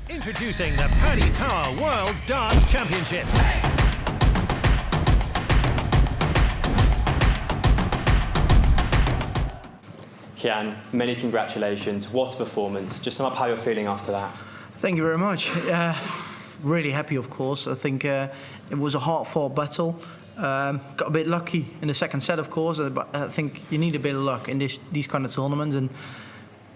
Introducing the Paddy Power World Darts Championship. Gian, many congratulations. What a performance. Just sum up how you're feeling after that. Thank you very much. Really happy, of course. I think it was a hard-fought battle. Got a bit lucky in the second set, of course, but I think you need a bit of luck in these kind of tournaments. And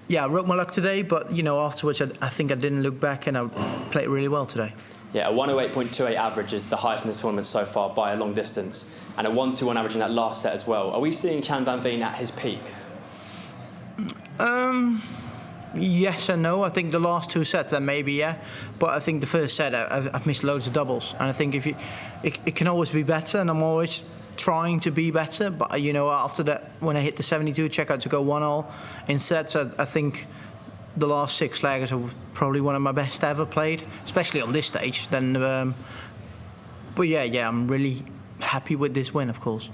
yeah, I wrote my luck today, but you know, afterwards I think I didn't look back and I played really well today. Yeah, a 108.28 average is the highest in this tournament so far by a long distance, and a 121 average in that last set as well. Are we seeing Gian Van Veen at his peak? Yes and no. I think the last two sets, then maybe, yeah. But I think the first set, I've missed loads of doubles, and I think it can always be better, and I'm always trying to be better. But you know, after that, when I hit the 72 checkout to go 1-all in sets, I think the last 6 leggers are probably one of my best ever played, especially on this stage. Then, but yeah, I'm really happy with this win, of course.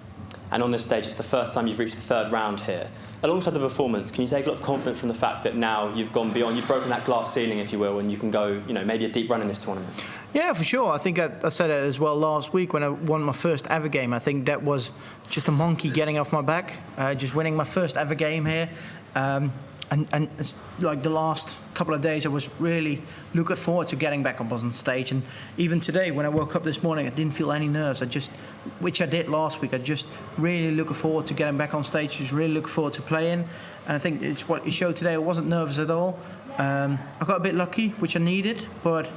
And on this stage, it's the first time you've reached the 3rd round here. Alongside the performance, can you take a lot of confidence from the fact that now you've gone beyond, you've broken that glass ceiling, if you will, and you can go, you know, maybe a deep run in this tournament? Yeah, for sure. I think I said it as well last week when I won my first ever game. I think that was just a monkey getting off my back, just winning my first ever game here. And like the last couple of days, I was really looking forward to getting back up on stage. And even today, when I woke up this morning, I didn't feel any nerves. Which I did last week. I just really looking forward to getting back on stage. Just really looking forward to playing. And I think it's what it showed today. I wasn't nervous at all. I got a bit lucky, which I needed, but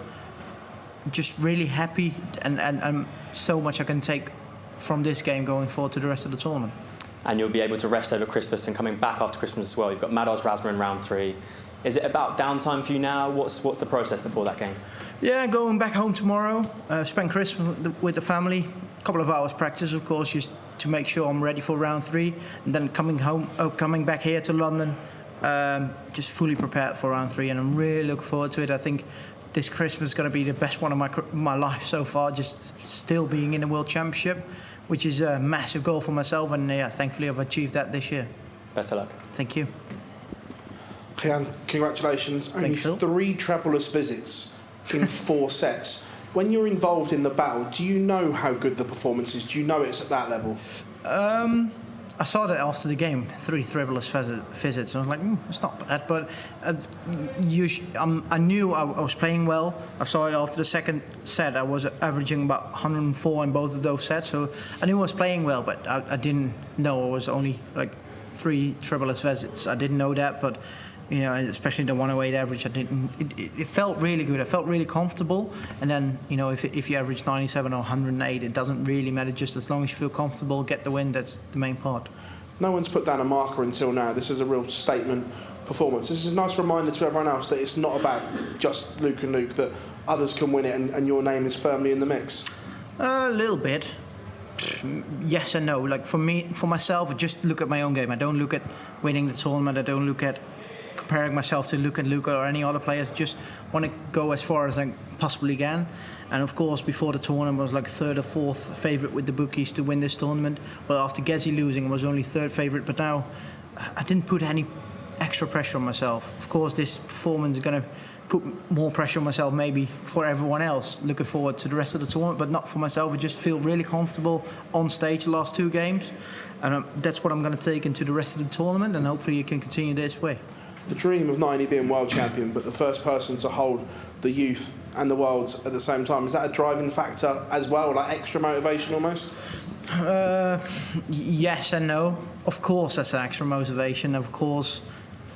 just really happy and so much I can take from this game going forward to the rest of the tournament. And you'll be able to rest over Christmas and coming back after Christmas as well. You've got Mados Rasma in round 3. Is it about downtime for you now? What's the process before that game? Yeah, going back home tomorrow, spend Christmas with the family. A couple of hours practice, of course, just to make sure I'm ready for round 3. And then coming back here to London, just fully prepared for round 3. And I'm really looking forward to it. I think this Christmas is going to be the best one of my life so far, just still being in the World Championship, which is a massive goal for myself, and yeah, thankfully I've achieved that this year. Best of luck. Thank you. Gian, congratulations. Only 3 treble-less visits in 4 sets. When you're involved in the battle, do you know how good the performance is? Do you know it's at that level? I saw that after the game, 3 treble-less visits, and I was like, it's not bad, but I knew I was playing well. I saw it after the second set, I was averaging about 104 in both of those sets, so I knew I was playing well, but I didn't know it was only like 3 treble-less visits. I didn't know that, but you know, especially the 108 average, it felt really good. I felt really comfortable. And then, you know, if you average 97 or 108, it doesn't really matter. Just as long as you feel comfortable, get the win, that's the main part. No one's put down a marker until now. This is a real statement performance. This is a nice reminder to everyone else that it's not about just Luke and Luke, that others can win it and your name is firmly in the mix. A little bit. Yes and no. Like for myself, I just look at my own game. I don't look at winning the tournament. I don't look at comparing myself to Luke and Luca or any other players. Just want to go as far as I possibly can. And of course, before the tournament, I was like 3rd or 4th favourite with the bookies to win this tournament. Well, after Gezi losing, I was only 3rd favourite. But now, I didn't put any extra pressure on myself. Of course, this performance is going to put more pressure on myself, maybe for everyone else. Looking forward to the rest of the tournament, but not for myself. I just feel really comfortable on stage the last 2 games, and that's what I'm going to take into the rest of the tournament. And hopefully, you can continue this way. The dream of not only being world champion, but the first person to hold the youth and the worlds at the same time. Is that a driving factor as well, like extra motivation almost? Yes and no. Of course, that's an extra motivation. Of course,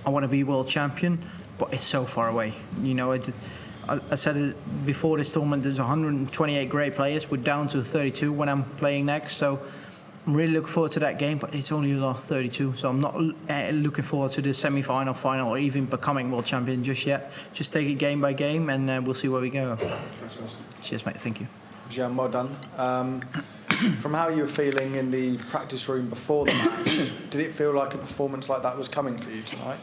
I want to be world champion, but it's so far away. You know, I said it before this tournament, there's 128 great players. We're down to 32 when I'm playing next, so I'm really looking forward to that game, but it's only the 32, so I'm not looking forward to the semi-final, final, or even becoming world champion just yet. Just take it game by game, and we'll see where we go. Cheers, mate. Thank you. Gian, well done. From how you were feeling in the practice room before the match, did it feel like a performance like that was coming for you tonight?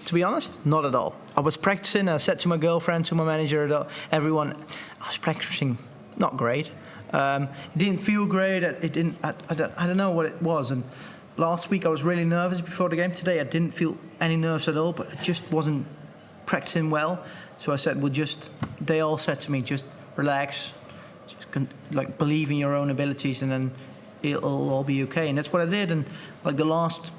To be honest, not at all. I was practicing, I said to my girlfriend, to my manager, everyone, I was practicing not great. It didn't feel great. I don't know what it was. And last week I was really nervous before the game. Today I didn't feel any nerves at all, but I just wasn't practicing well. So I said, they all said to me, just relax, like believe in your own abilities, and then it'll all be okay. And that's what I did. And like the last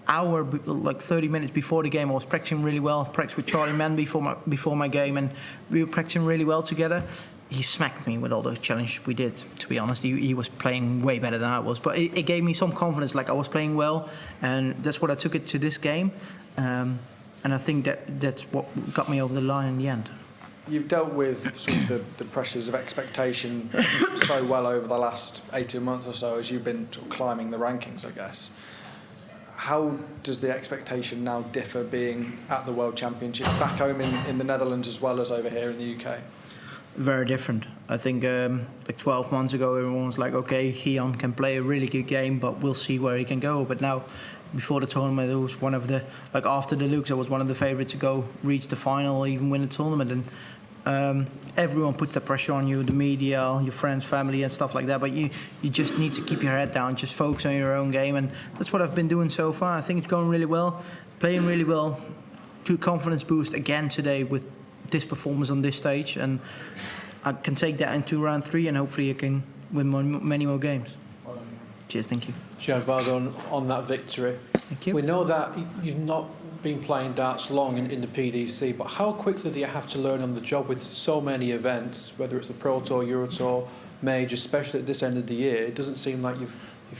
hour, like 30 minutes before the game, I was practicing really well. Practiced with Charlie Mann before my game, and we were practicing really well together. He smacked me with all those challenges we did. To be honest, he was playing way better than I was, but it gave me some confidence. Like I was playing well, and that's what I took it to this game. And I think that's what got me over the line in the end. You've dealt with sort of the pressures of expectation so well over the last 18 months or so as you've been sort of climbing the rankings, I guess. How does the expectation now differ being at the World Championships back home in the Netherlands as well as over here in the UK? Very different. I think like 12 months ago, everyone was like, okay, Gian can play a really good game, but we'll see where he can go. But now, before the tournament, it was one of the, like after the Lukes, I was one of the favourites to go reach the final, even win the tournament. And everyone puts the pressure on you, the media, your friends, family, and stuff like that. But you just need to keep your head down, just focus on your own game, and that's what I've been doing so far. I think it's going really well, playing really well. Good confidence boost again today with this performance on this stage, and I can take that into round 3, and hopefully I can win many more games. Cheers, thank you. Gian, well done on that victory. Thank you. We know that you've not been playing darts long in the PDC, but how quickly do you have to learn on the job with so many events, whether it's the Pro Tour, Euro Tour, Major, especially at this end of the year? It doesn't seem like you've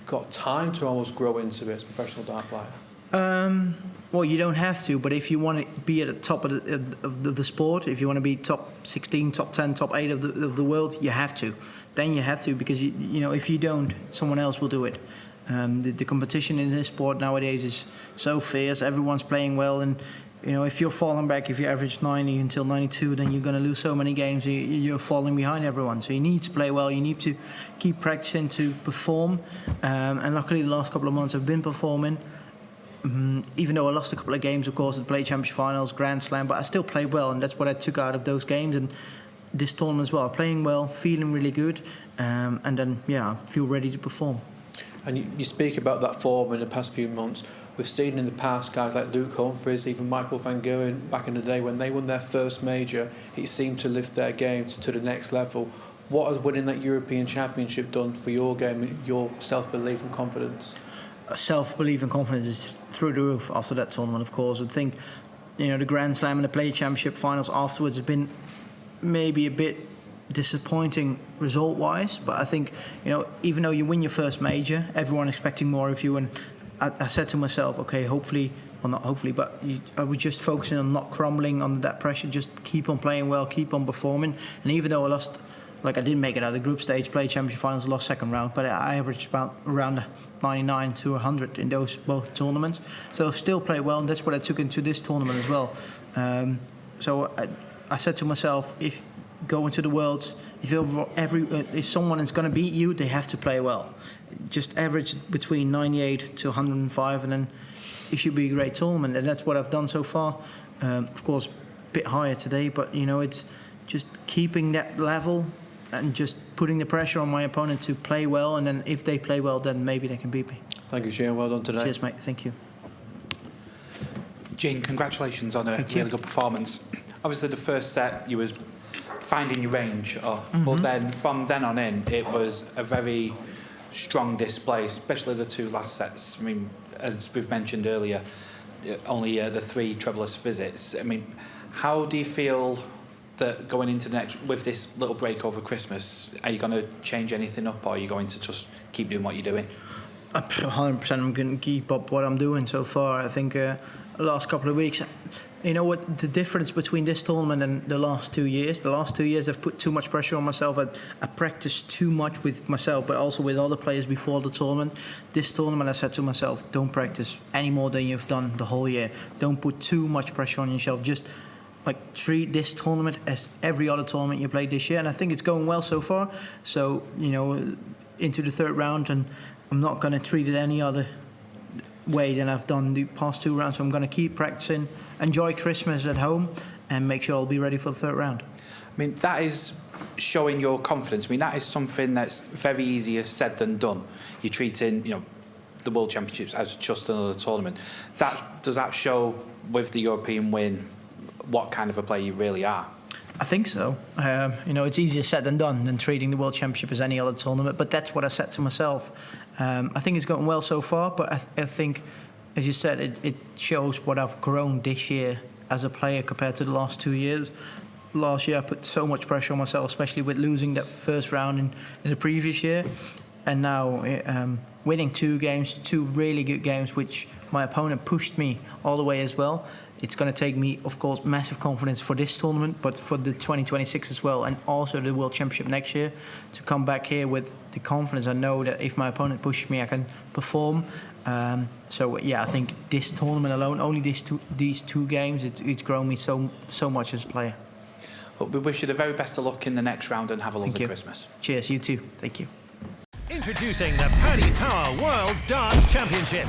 got time to almost grow into it as a professional dart player. Well, you don't have to, but if you want to be at the top of the sport, if you want to be top 16, top 10, top 8 of the world, you have to. Then you have to, because you know, if you don't, someone else will do it. The competition in this sport nowadays is so fierce. Everyone's playing well, and you know, if you're falling back, if you average 90 until 92, then you're going to lose so many games. You're falling behind everyone. So you need to play well. You need to keep practicing to perform. And luckily, the last couple of months I've been performing. Even though I lost a couple of games, of course, at the PDC Championship finals, Grand Slam, but I still played well, and that's what I took out of those games and this tournament as well. Playing well, feeling really good, and then I feel ready to perform. And you speak about that form in the past few months. We've seen in the past guys like Luke Humphries, even Michael van Gerwen back in the day when they won their first major, it seemed to lift their games to the next level. What has winning that European Championship done for your game, your self-belief and confidence? Self-belief and confidence is through the roof after that tournament, of course. I think, you know, the Grand Slam and the PDC Championship finals afterwards have been maybe a bit disappointing result-wise, but I think, you know, even though you win your first major, everyone expecting more of you, and I said to myself, okay, hopefully, well, not hopefully, but I was just focusing on not crumbling under that pressure, just keep on playing well, keep on performing. And even though I lost, like I didn't make it out of the group stage, PDC Championship finals, lost second round, but I averaged about around 99 to 100 in those both tournaments. So I still played well, and that's what I took into this tournament as well. So I said to myself, if going to the Worlds, if someone is going to beat you, they have to play well. Just average between 98 to 105, and then it should be a great tournament. And that's what I've done so far. Of course, a bit higher today, but you know, it's just keeping that level and just putting the pressure on my opponent to play well. And then if they play well, then maybe they can beat me. Thank you, Gian. Well done today. Cheers, mate. Thank you. Gian, congratulations on a really good performance. Obviously, the first set you was finding your range, but then from then on in, it was a very strong display, especially the two last sets. I mean, as we've mentioned earlier, only the 3 trebleless visits. I mean, how do you feel that going into the next, with this little break over Christmas, are you going to change anything up, or are you going to just keep doing what you're doing? 100% I'm going to keep up what I'm doing so far. I think the last couple of weeks, you know what, the difference between this tournament and the last 2 years, I've put too much pressure on myself. I practiced too much with myself, but also with other players before the tournament. This tournament, I said to myself, don't practice any more than you've done the whole year. Don't put too much pressure on yourself. Just like treat this tournament as every other tournament you played this year, and I think it's going well so far. So, you know, into the third round, and I'm not going to treat it any other way than I've done the past 2 rounds. So I'm going to keep practicing, enjoy Christmas at home, and make sure I'll be ready for the third round. I mean, that is showing your confidence. I mean, that is something that's very easier said than done. You're treating, you know, the World Championships as just another tournament. Does that show with the European win what kind of a player you really are. I think so. You know, it's easier said than done than treating the World Championship as any other tournament, but that's what I said to myself. I think it's going well so far, but I think, as you said, it shows what I've grown this year as a player compared to the last 2 years. Last year I put so much pressure on myself, especially with losing that first round in the previous year, and now winning 2 games, 2 really good games, which my opponent pushed me all the way as well. It's going to take me, of course, massive confidence for this tournament, but for the 2026 as well, and also the World Championship next year, to come back here with the confidence. I know that if my opponent pushes me, I can perform. So yeah, I think this tournament alone, only these two games, it's grown me so much as a player. But we wish you the very best of luck in the next round and have a lovely Christmas. Cheers, you too. Thank you. Introducing the Paddy Power World Darts Championship.